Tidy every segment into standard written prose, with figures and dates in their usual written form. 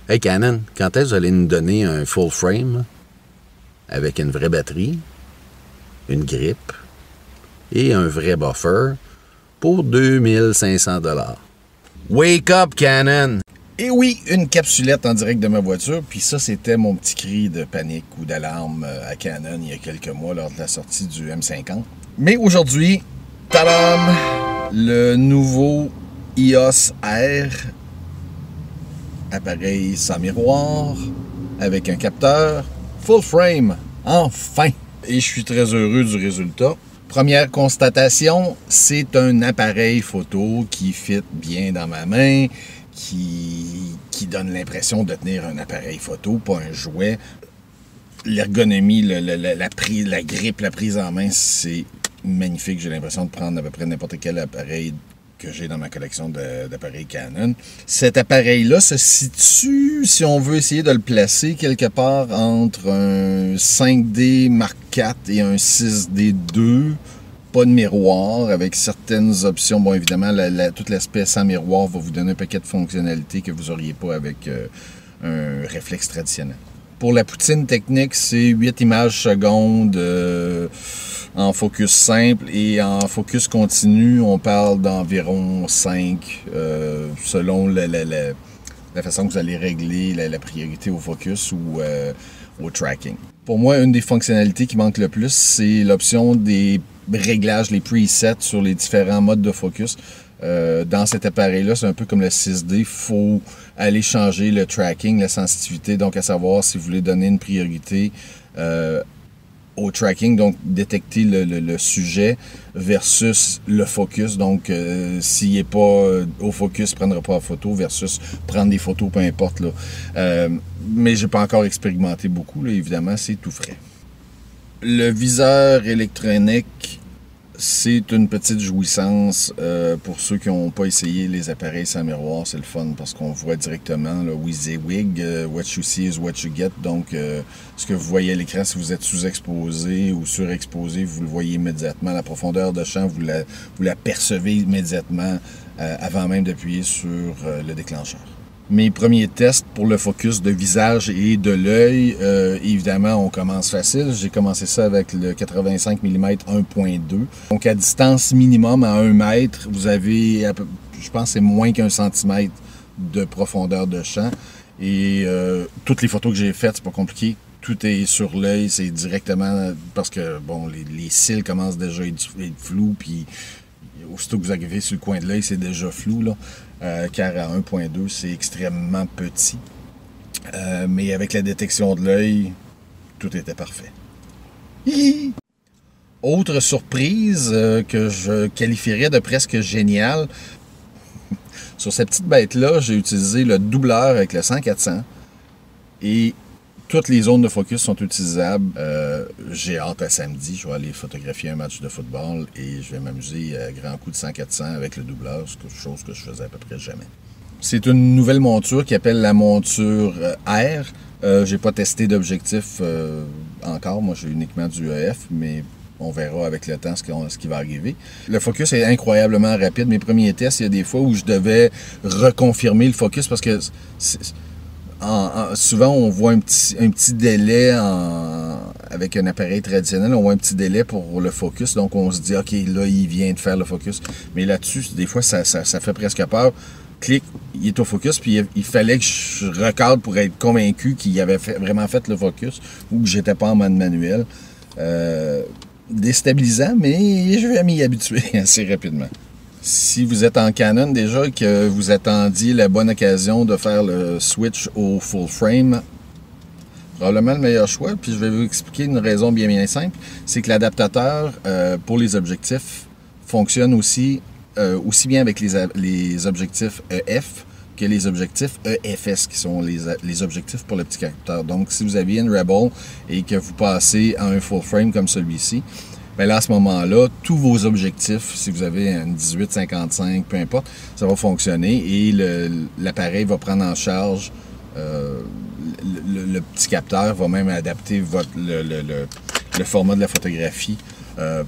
Hey Canon, quand est-ce que vous allez nous donner un full frame avec une vraie batterie, une grippe et un vrai buffer pour 2500 $? Wake up, Canon! Et oui, une capsulette en direct de ma voiture, puis ça, c'était mon petit cri de panique ou d'alarme à Canon il y a quelques mois lors de la sortie du M50. Mais aujourd'hui, tadam! Le nouveau EOS R, appareil sans miroir, avec un capteur, full frame, enfin! Et je suis très heureux du résultat. Première constatation, c'est un appareil photo qui fit bien dans ma main, qui donne l'impression de tenir un appareil photo, pas un jouet. L'ergonomie, la grippe, la prise en main, c'est magnifique. J'ai l'impression de prendre à peu près n'importe quel appareil que j'ai dans ma collection d'appareils Canon. Cet appareil-là se situe, si on veut essayer de le placer, quelque part entre un 5D Mark IV et un 6D II. Pas de miroir, avec certaines options. Bon, évidemment, tout l'aspect sans miroir va vous donner un paquet de fonctionnalités que vous n'auriez pas avec un réflexe traditionnel. Pour la poutine technique, c'est 8 images secondes en focus simple, et en focus continu, on parle d'environ 5 selon la façon que vous allez régler la priorité au focus ou au tracking. Pour moi, une des fonctionnalités qui manque le plus, c'est l'option des réglages, les presets sur les différents modes de focus. Dans cet appareil-là, c'est un peu comme le 6D, il faut aller changer le tracking, la sensitivité, donc à savoir si vous voulez donner une priorité au tracking, donc détecter le sujet versus le focus, donc s'il n'est pas au focus, il ne prendra pas la photo, versus prendre des photos, peu importe. Là. Mais je n'ai pas encore expérimenté beaucoup, là, évidemment, c'est tout frais. Le viseur électronique, c'est une petite jouissance pour ceux qui n'ont pas essayé les appareils sans miroir. C'est le fun parce qu'on voit directement le WYSIWYG, what you see is what you get. Donc, ce que vous voyez à l'écran, si vous êtes sous-exposé ou surexposé, vous le voyez immédiatement. La profondeur de champ, vous la percevez immédiatement avant même d'appuyer sur le déclencheur. Mes premiers tests pour le focus de visage et de l'œil, évidemment, on commence facile. J'ai commencé ça avec le 85 mm 1.2. Donc, à distance minimum, à 1 mètre, vous avez, je pense, c'est moins qu'1 centimètre de profondeur de champ. Et toutes les photos que j'ai faites, c'est pas compliqué. Tout est sur l'œil, c'est directement parce que, bon, les cils commencent déjà à être flous, puis aussitôt que vous arrivez sur le coin de l'œil, c'est déjà flou, là. Car à 1.2, c'est extrêmement petit. Mais avec la détection de l'œil, tout était parfait. Hihi! Autre surprise que je qualifierais de presque géniale, sur cette petite bête-là, j'ai utilisé le doubleur avec le 100-400 et toutes les zones de focus sont utilisables. J'ai hâte à samedi. Je vais aller photographier un match de football et je vais m'amuser à grands coups de 100-400 avec le doubleur, chose que je faisais à peu près jamais. C'est une nouvelle monture qui s'appelle la monture R. J'ai pas testé d'objectif encore. Moi, j'ai uniquement du EF, mais on verra avec le temps ce qui va arriver. Le focus est incroyablement rapide. Mes premiers tests, il y a des fois où je devais reconfirmer le focus parce que souvent, on voit un petit délai avec un appareil traditionnel. On voit un petit délai pour le focus. Donc, on se dit, OK, là, il vient de faire le focus. Mais là-dessus, des fois, ça fait presque peur. Clic, il est au focus. Puis, il fallait que je recadre pour être convaincu qu'il avait vraiment fait le focus ou que j'étais pas en mode manuel. Déstabilisant, mais je vais m'y habituer assez rapidement. Si vous êtes en Canon déjà et que vous attendiez la bonne occasion de faire le switch au full frame, probablement le meilleur choix. Puis je vais vous expliquer une raison bien simple. C'est que l'adaptateur pour les objectifs fonctionne aussi bien avec les objectifs EF que les objectifs EFS, qui sont les objectifs pour le petit capteur. Donc, si vous aviez une Rebel et que vous passez à un full frame comme celui-ci, bien là, à ce moment-là, tous vos objectifs, si vous avez une 18-55, peu importe, ça va fonctionner et l'appareil va prendre en charge le petit capteur, va même adapter le format de la photographie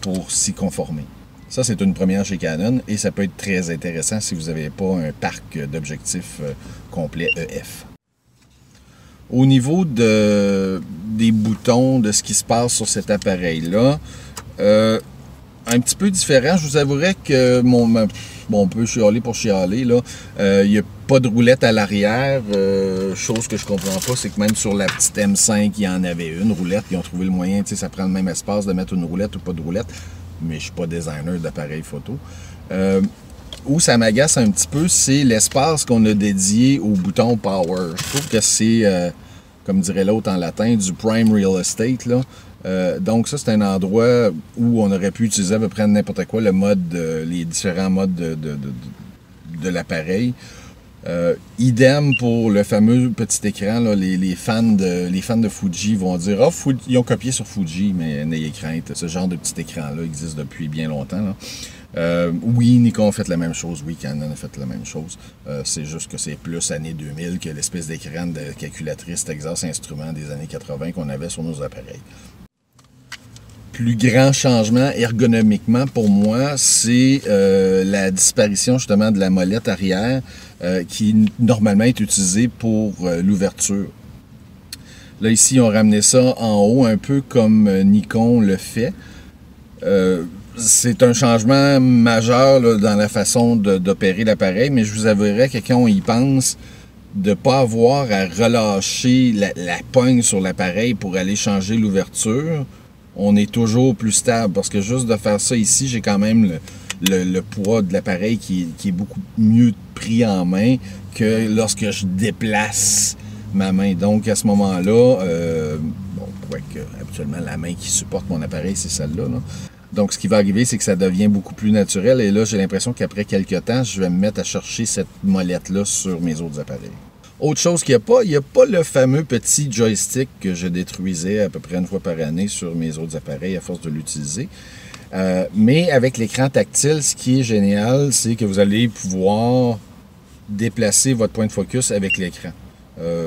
pour s'y conformer. Ça, c'est une première chez Canon et ça peut être très intéressant si vous n'avez pas un parc d'objectifs complet EF. Au niveau des boutons, de ce qui se passe sur cet appareil-là, un petit peu différent. Je vous avouerai que bon, on peut chialer pour chialer, là. Il n'y a pas de roulette à l'arrière. Chose que je comprends pas, c'est que même sur la petite M5, il y en avait une roulette. Ils ont trouvé le moyen, tu sais, ça prend le même espace de mettre une roulette ou pas de roulette. Mais je suis pas designer d'appareil photo. Où ça m'agace un petit peu, c'est l'espace qu'on a dédié au bouton Power. Je trouve que c'est, comme dirait l'autre en latin, du prime real estate, là. Donc ça, c'est un endroit où on aurait pu utiliser à peu près n'importe quoi, le mode, les différents modes de l'appareil. Idem pour le fameux petit écran, là, les fans de Fuji vont dire « Ah, ils ont copié sur Fuji, mais n'ayez crainte, ce genre de petit écran-là existe depuis bien longtemps. Là. » Oui, Nikon a fait la même chose, oui, Canon a fait la même chose. C'est juste que c'est plus années 2000 que l'espèce d'écran de calculatrice Texas Instruments des années 80 qu'on avait sur nos appareils. Plus grand changement ergonomiquement pour moi, c'est la disparition justement de la molette arrière qui normalement est utilisée pour l'ouverture. Là ici, on ramené ça en haut un peu comme Nikon le fait. C'est un changement majeur là, dans la façon d'opérer l'appareil, mais je vous avouerai que quand on y pense, de ne pas avoir à relâcher la pogne sur l'appareil pour aller changer l'ouverture, on est toujours plus stable. Parce que juste de faire ça ici, j'ai quand même le poids de l'appareil qui est beaucoup mieux pris en main que lorsque je déplace ma main. Donc à ce moment-là, bon, habituellement la main qui supporte mon appareil, c'est celle-là. Là. Donc, ce qui va arriver, c'est que ça devient beaucoup plus naturel. Et là, j'ai l'impression qu'après quelques temps, je vais me mettre à chercher cette molette-là sur mes autres appareils. Autre chose qu'il n'y a pas le fameux petit joystick que je détruisais à peu près une fois par année sur mes autres appareils à force de l'utiliser. Mais avec l'écran tactile, ce qui est génial, c'est que vous allez pouvoir déplacer votre point de focus avec l'écran.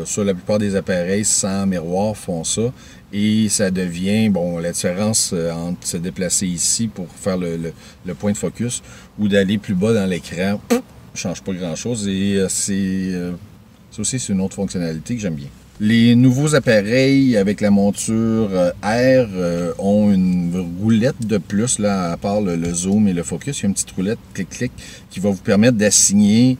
Sur la plupart des appareils sans miroir font ça. Et ça devient, bon, la différence entre se déplacer ici pour faire le point de focus ou d'aller plus bas dans l'écran, ne change pas grand-chose. Et ça aussi, c'est une autre fonctionnalité que j'aime bien. Les nouveaux appareils avec la monture R ont une roulette de plus, là, à part le zoom et le focus. Il y a une petite roulette clic-clic qui va vous permettre d'assigner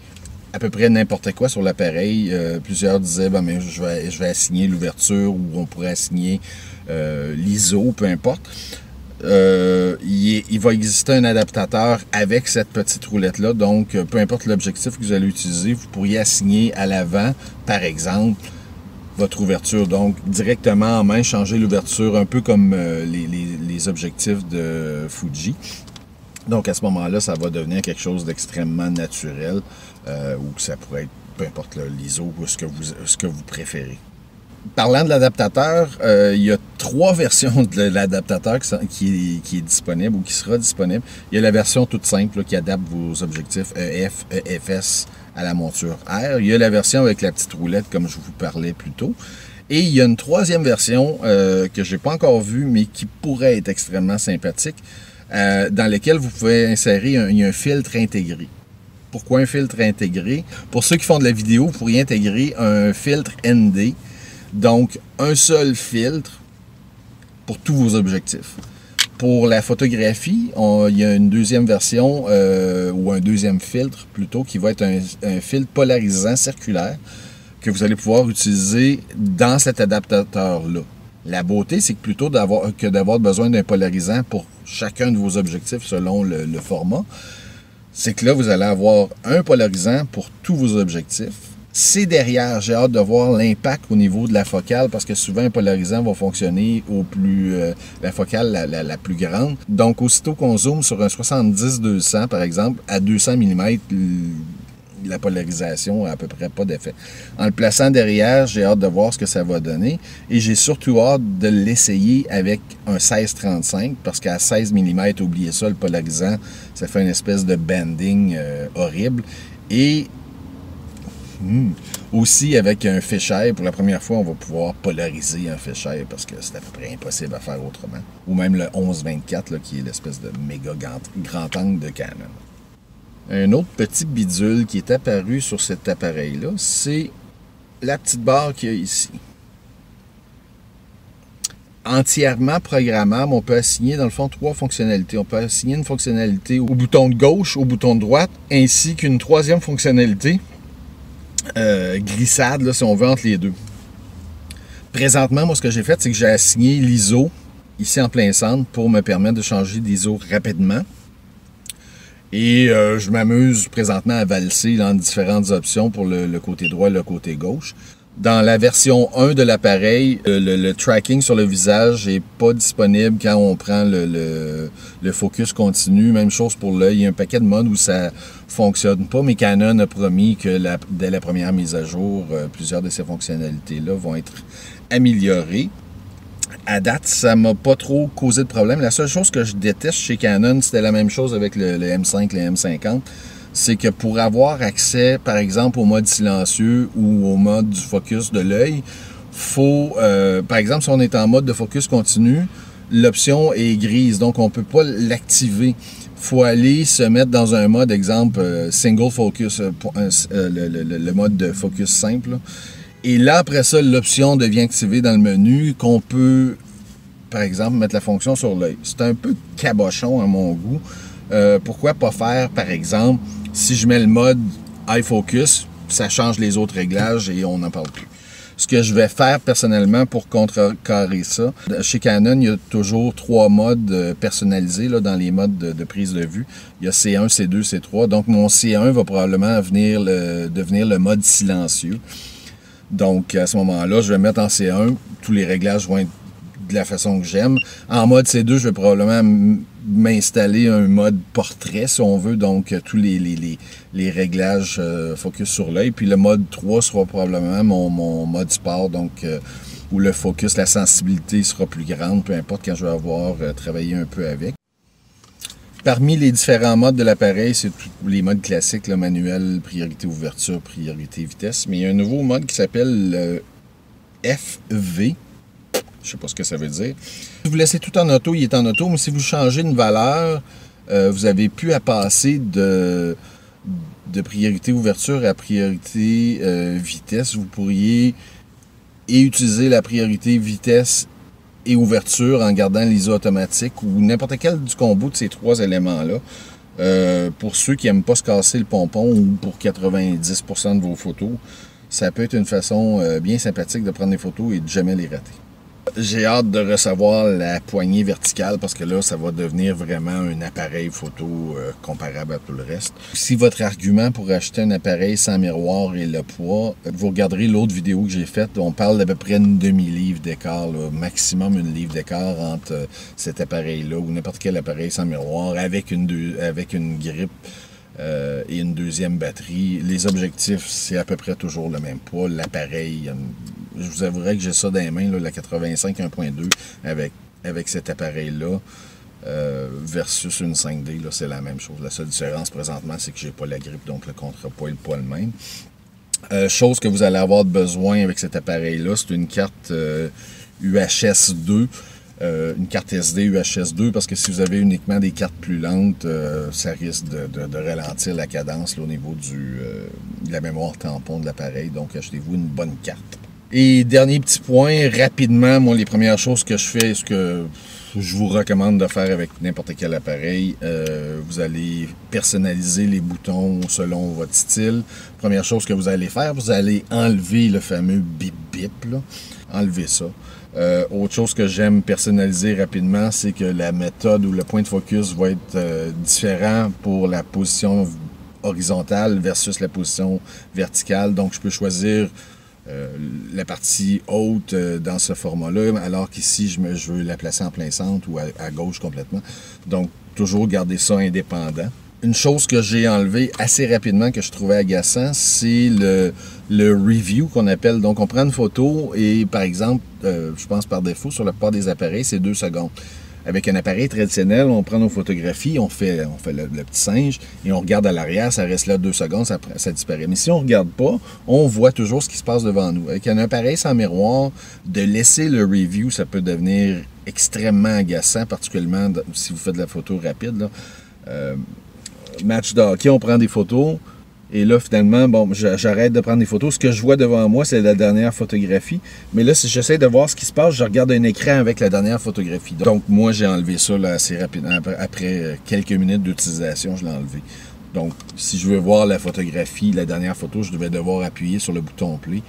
à peu près n'importe quoi sur l'appareil. Plusieurs disaient, ben, mais je vais assigner l'ouverture ou on pourrait assigner l'ISO, peu importe. Il va exister un adaptateur avec cette petite roulette-là. Donc, peu importe l'objectif que vous allez utiliser, vous pourriez assigner à l'avant, par exemple, votre ouverture. Donc, directement en main, changer l'ouverture, un peu comme les objectifs de Fuji. Donc, à ce moment-là, ça va devenir quelque chose d'extrêmement naturel ou que ça pourrait être, peu importe l'ISO ou ce que vous préférez. Parlant de l'adaptateur, il y a 3 versions de l'adaptateur qui est disponible ou qui sera disponible. Il y a la version toute simple là, qui adapte vos objectifs EF, EFS à la monture R. Il y a la version avec la petite roulette comme je vous parlais plus tôt. Et il y a une 3e version que je n'ai pas encore vue mais qui pourrait être extrêmement sympathique. Dans lequel vous pouvez insérer un filtre intégré. Pourquoi un filtre intégré? Pour ceux qui font de la vidéo, vous pourriez intégrer un filtre ND, donc un seul filtre pour tous vos objectifs. Pour la photographie, il y a une 2e version, ou un 2e filtre plutôt, qui va être un filtre polarisant circulaire que vous allez pouvoir utiliser dans cet adaptateur-là. La beauté, c'est que plutôt que d'avoir besoin d'un polarisant pour chacun de vos objectifs selon le format, c'est que là, vous allez avoir un polarisant pour tous vos objectifs. C'est derrière, j'ai hâte de voir l'impact au niveau de la focale parce que souvent un polarisant va fonctionner au plus la focale la plus grande. Donc, aussitôt qu'on zoome sur un 70-200, par exemple, à 200 mm, la polarisation a à peu près pas d'effet. En le plaçant derrière, j'ai hâte de voir ce que ça va donner et j'ai surtout hâte de l'essayer avec un 16-35 parce qu'à 16 mm, oubliez ça, le polarisant, ça fait une espèce de bending horrible et aussi avec un fisheye, pour la première fois, on va pouvoir polariser un fisheye parce que c'est à peu près impossible à faire autrement. Ou même le 11-24 là, qui est l'espèce de méga grand angle de Canon. Un autre petit bidule qui est apparu sur cet appareil-là, c'est la petite barre qu'il y a ici. entièrement programmable. On peut assigner dans le fond 3 fonctionnalités. On peut assigner une fonctionnalité au bouton de gauche, au bouton de droite, ainsi qu'une 3e fonctionnalité glissade, là, si on veut, entre les deux. Présentement, moi, ce que j'ai fait, c'est que j'ai assigné l'ISO ici en plein centre pour me permettre de changer d'ISO rapidement. Et je m'amuse présentement à valser dans différentes options pour le côté droit et le côté gauche. Dans la version 1 de l'appareil, le tracking sur le visage n'est pas disponible quand on prend le focus continu. Même chose pour l'œil. Il y a un paquet de modes où ça fonctionne pas, mais Canon a promis que dès la première mise à jour, plusieurs de ces fonctionnalités-là vont être améliorées. À date, ça m'a pas trop causé de problème. La seule chose que je déteste chez Canon, c'était la même chose avec le M5, le M50, c'est que pour avoir accès, par exemple, au mode silencieux ou au mode du focus de l'œil, faut, par exemple, si on est en mode de focus continu, l'option est grise, donc on peut pas l'activer. Faut aller se mettre dans un mode, exemple, single focus, le mode de focus simple, là. Et là, après ça, l'option devient activée dans le menu qu'on peut, par exemple, mettre la fonction sur l'œil. C'est un peu cabochon à mon goût. Pourquoi pas faire, par exemple, si je mets le mode Eye Focus, ça change les autres réglages et on n'en parle plus. Ce que je vais faire personnellement pour contrecarrer ça, chez Canon, il y a toujours 3 modes personnalisés là, dans les modes de prise de vue. Il y a C1, C2, C3. Donc, mon C1 va probablement devenir le mode silencieux. Donc, à ce moment-là, je vais mettre en C1. Tous les réglages vont être de la façon que j'aime. En mode C2, je vais probablement m'installer un mode portrait, si on veut. Donc, tous les réglages focus sur l'œil. Puis le mode 3 sera probablement mon mode sport, donc où le focus, la sensibilité sera plus grande, peu importe quand je vais avoir travaillé un peu avec. Parmi les différents modes de l'appareil, c'est tous les modes classiques, le manuel, priorité ouverture, priorité vitesse. Mais il y a un nouveau mode qui s'appelle le FV. Je ne sais pas ce que ça veut dire. Si vous laissez tout en auto, il est en auto. Mais si vous changez une valeur, vous avez plus à passer de priorité ouverture à priorité vitesse. Vous pourriez utiliser la priorité vitesse et ouverture en gardant l'ISO automatique ou n'importe quel du combo de ces 3 éléments-là. Pour ceux qui n'aiment pas se casser le pompon ou pour 90% de vos photos, ça peut être une façon bien sympathique de prendre des photos et de jamais les rater. J'ai hâte de recevoir la poignée verticale parce que là, ça va devenir vraiment un appareil photo comparable à tout le reste. Si votre argument pour acheter un appareil sans miroir est le poids, vous regarderez l'autre vidéo que j'ai faite. On parle d'à peu près une demi-livre d'écart, maximum une livre d'écart entre cet appareil-là ou n'importe quel appareil sans miroir avec une grippe et une deuxième batterie. Les objectifs, c'est à peu près toujours le même poids. L'appareil, je vous avouerai que j'ai ça dans les mains, là, la 85 1.2 avec cet appareil-là versus une 5D, là, c'est la même chose. La seule différence présentement, c'est que j'ai pas la grippe, donc le contrepoids n'est pas le même. Chose que vous allez avoir besoin avec cet appareil-là, c'est une carte UHS 2. Une carte SD UHS 2 parce que si vous avez uniquement des cartes plus lentes, ça risque de ralentir la cadence là, au niveau de la mémoire tampon de l'appareil. Donc, achetez-vous une bonne carte. Et dernier petit point, rapidement, moi, les premières choses que je fais, ce que je vous recommande de faire avec n'importe quel appareil, vous allez personnaliser les boutons selon votre style. Première chose que vous allez faire, vous allez enlever le fameux bip-bip, là. Enlevez ça. Autre chose que j'aime personnaliser rapidement, c'est que la méthode ou le point de focus va être différent pour la position horizontale versus la position verticale. Donc, je peux choisir la partie haute dans ce format-là, alors qu'ici, je veux la placer en plein centre ou à gauche complètement. Donc, toujours garder ça indépendant. Une chose que j'ai enlevée assez rapidement que je trouvais agaçant, c'est le review qu'on appelle. Donc, on prend une photo et, par exemple, je pense par défaut, sur la plupart des appareils, c'est 2 secondes. Avec un appareil traditionnel, on prend nos photographies, on fait le petit singe et on regarde à l'arrière, ça reste là 2 secondes, ça disparaît. Mais si on ne regarde pas, on voit toujours ce qui se passe devant nous. Avec un appareil sans miroir, de laisser le review, ça peut devenir extrêmement agaçant, particulièrement si vous faites de la photo rapide, là. Match de hockey, on prend des photos Et là, finalement, bon, j'arrête de prendre des photos. Ce que je vois devant moi, c'est la dernière photographie. Mais là, si j'essaie de voir ce qui se passe, je regarde un écran avec la dernière photographie. Donc, moi, j'ai enlevé ça là, assez rapidement. Après quelques minutes d'utilisation, je l'ai enlevé. Donc, si je veux voir la photographie, la dernière photo, je devais devoir appuyer sur le bouton play.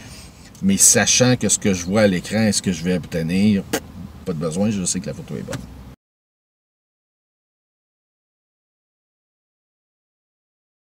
Mais sachant que ce que je vois à l'écran est ce que je vais obtenir, pas de besoin, je sais que la photo est bonne.